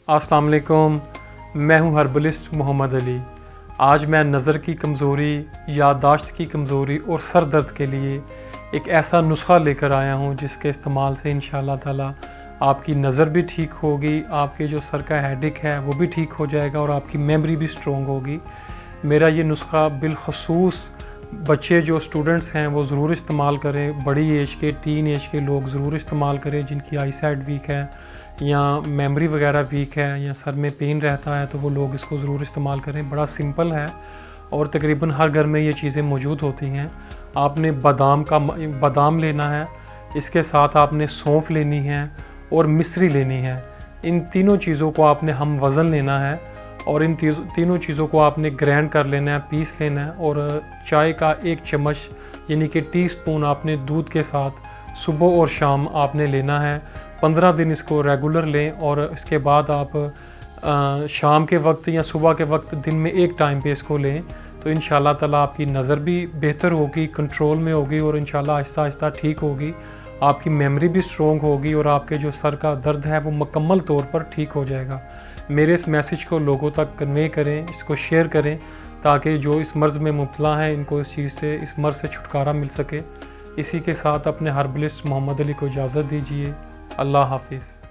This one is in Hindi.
अस्सलाम वालेकुम, मैं हूं हर्बलिस्ट मोहम्मद अली। आज मैं नज़र की कमज़ोरी, याददाश्त की कमज़ोरी और सर दर्द के लिए एक ऐसा नुस्खा लेकर आया हूं जिसके इस्तेमाल से इंशाअल्लाह ताला आपकी नज़र भी ठीक होगी, आपके जो सर का हेडेक है वो भी ठीक हो जाएगा और आपकी मेमोरी भी स्ट्रॉन्ग होगी। मेरा ये नुस्खा बिलखसूस बच्चे जो स्टूडेंट्स हैं वो ज़रूर इस्तेमाल करें, बड़ी एज के टीन एज के लोग ज़रूर इस्तेमाल करें जिनकी आई साइट वीक है या मेमोरी वगैरह वीक है या सर में पेन रहता है, तो वो लोग इसको ज़रूर इस्तेमाल करें। बड़ा सिंपल है और तकरीबन हर घर में ये चीज़ें मौजूद होती हैं। आपने बादाम लेना है, इसके साथ आपने सौंफ लेनी है और मिश्री लेनी है। इन तीनों चीज़ों को आपने हम वज़न लेना है और इन तीनों चीज़ों को आपने ग्राइंड कर लेना है, पीस लेना है और चाय का 1 चम्मच यानी कि टीस्पून आपने दूध के साथ सुबह और शाम आपने लेना है। 15 दिन इसको रेगुलर लें और इसके बाद आप शाम के वक्त या सुबह के वक्त दिन में एक टाइम पे इसको लें, तो इंशाल्लाह ताला आपकी नज़र भी बेहतर होगी, कंट्रोल में होगी और इंशाल्लाह आहिस्ता आहिस्ता ठीक होगी। आपकी मेमोरी भी स्ट्रॉन्ग होगी और आपके जो सर का दर्द है वो मुकम्मल तौर पर ठीक हो जाएगा। मेरे इस मैसेज को लोगों तक कन्वे करें, इसको शेयर करें ताकि जो इस मर्ज़ में मुब्तला हैं इनको इस चीज़ से, इस मर्ज़ से छुटकारा मिल सके। इसी के साथ अपने हर्बलिस्ट मोहम्मद अली को इजाज़त दीजिए। अल्लाह हाफिज़।